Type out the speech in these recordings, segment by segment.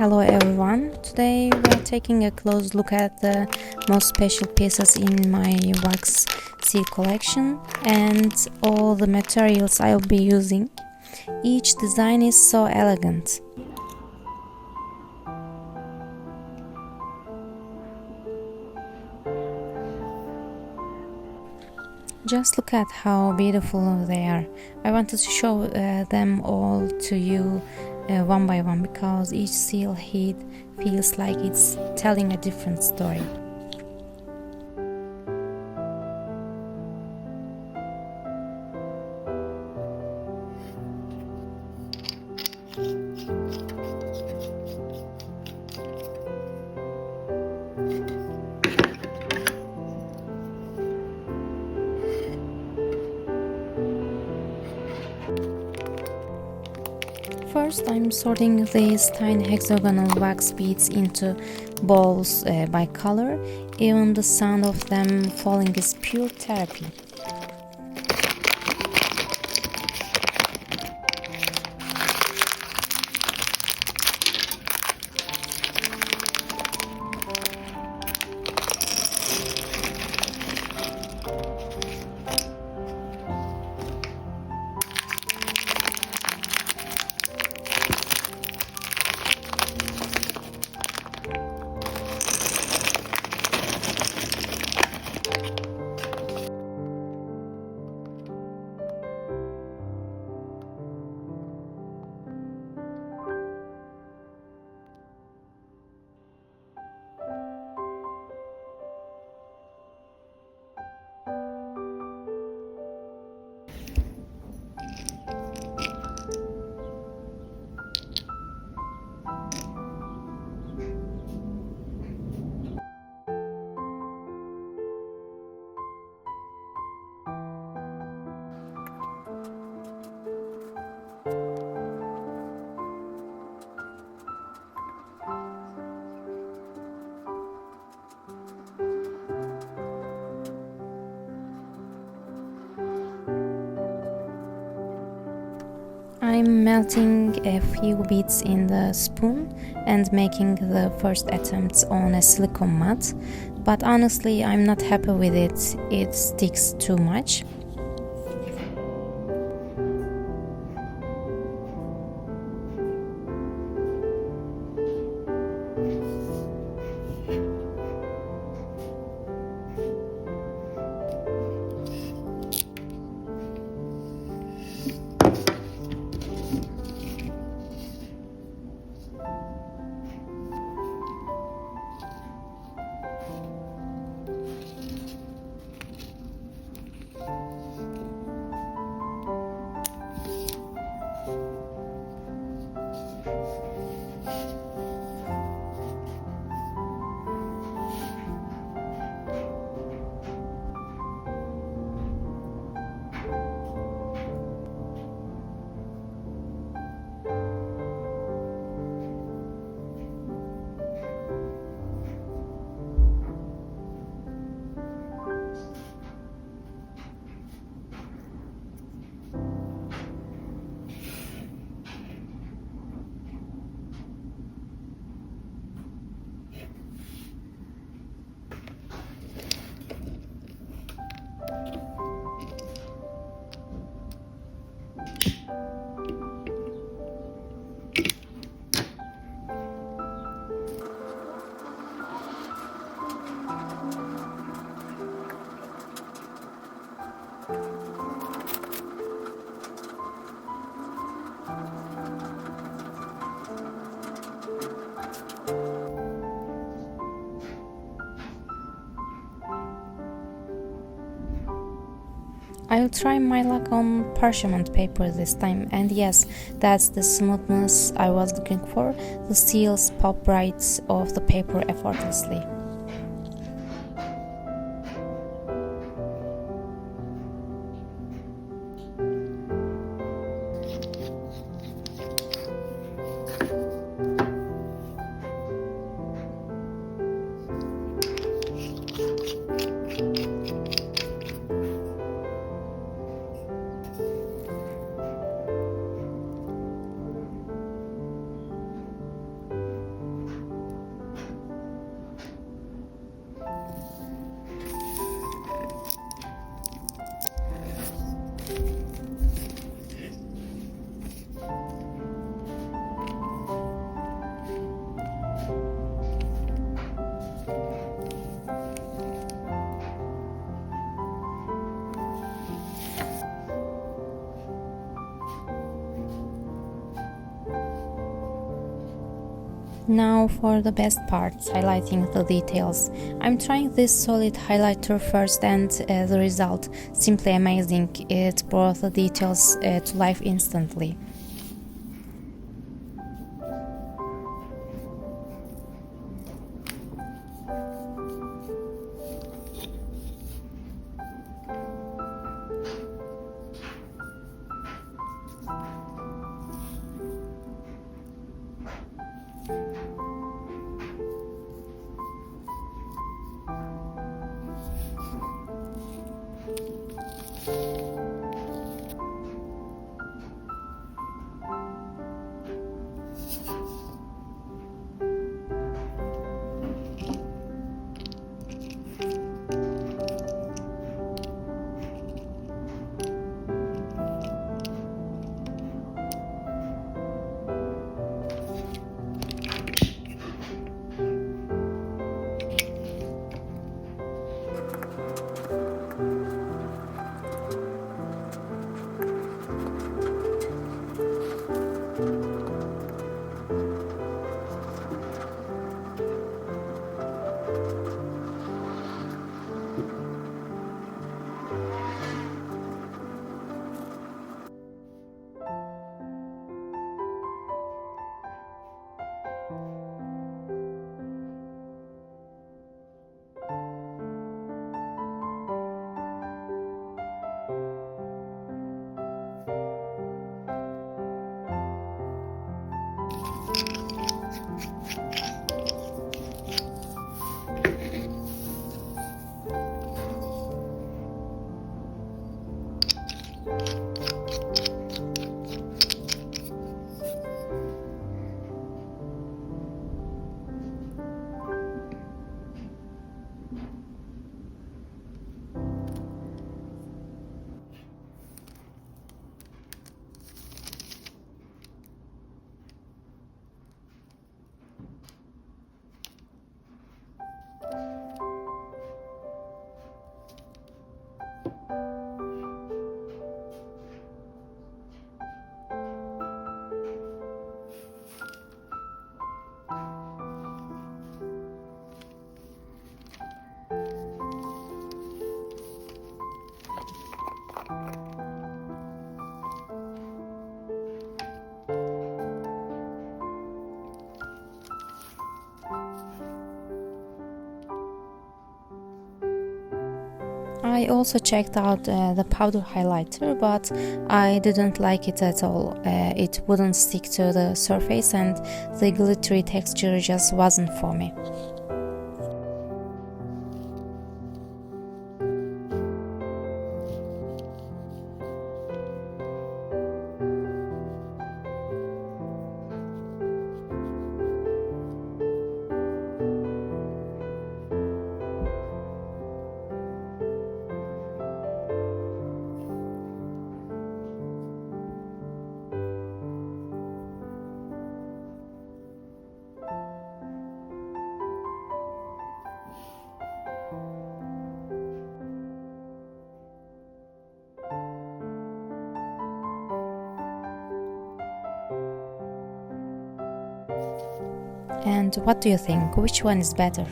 Hello everyone. Today we are taking a close look at the most special pieces in my wax seal collection and all the materials I will be using. Each design is so elegant. Just look at how beautiful they are. I wanted to show them all to you one by one because each seal head feels like it's telling a different story. First, I'm sorting these tiny hexagonal wax beads into balls by color. Even the sound of them falling is pure therapy. I'm melting a few beads in the spoon and making the first attempts on a silicone mat, but honestly I'm not happy with it. It sticks too much. I'll try my luck on parchment paper this time, and yes, that's the smoothness I was looking for. The seals pop right off the paper effortlessly. Now for the best parts, highlighting the details. I'm trying this solid highlighter first and the result, simply amazing. It brought the details to life instantly. I also checked out the powder highlighter, but I didn't like it at all. It wouldn't stick to the surface and the glittery texture just wasn't for me. And what do you think? Which one is better?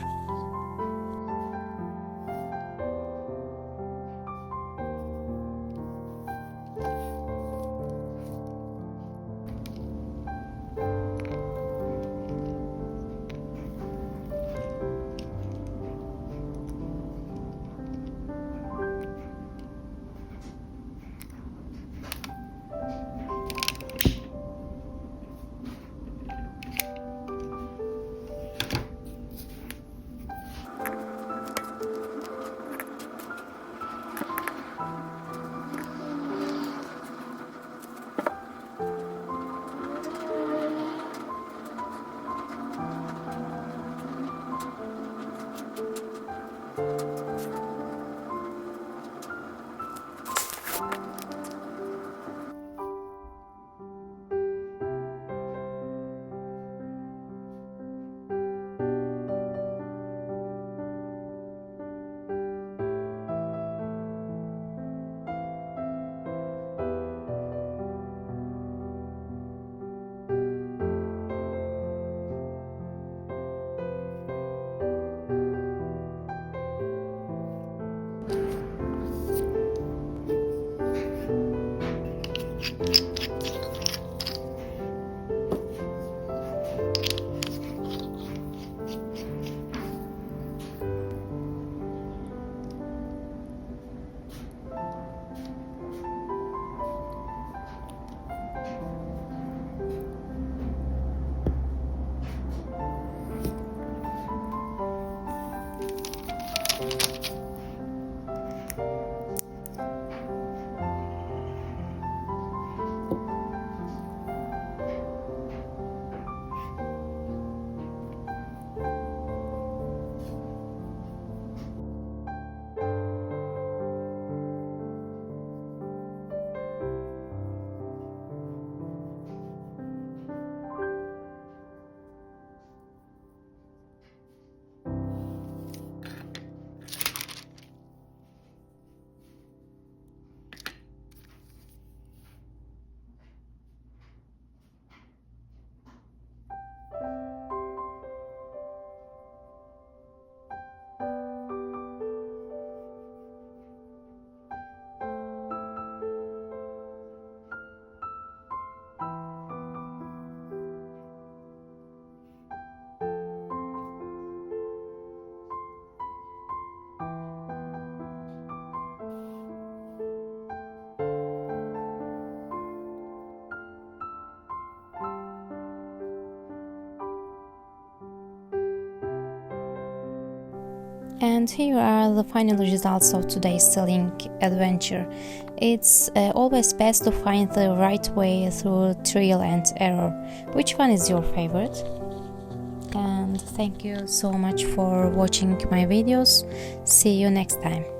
And here are the final results of today's selling adventure. It's always best to find the right way through trial and error. Which one is your favorite? And thank you so much for watching my videos. See you next time.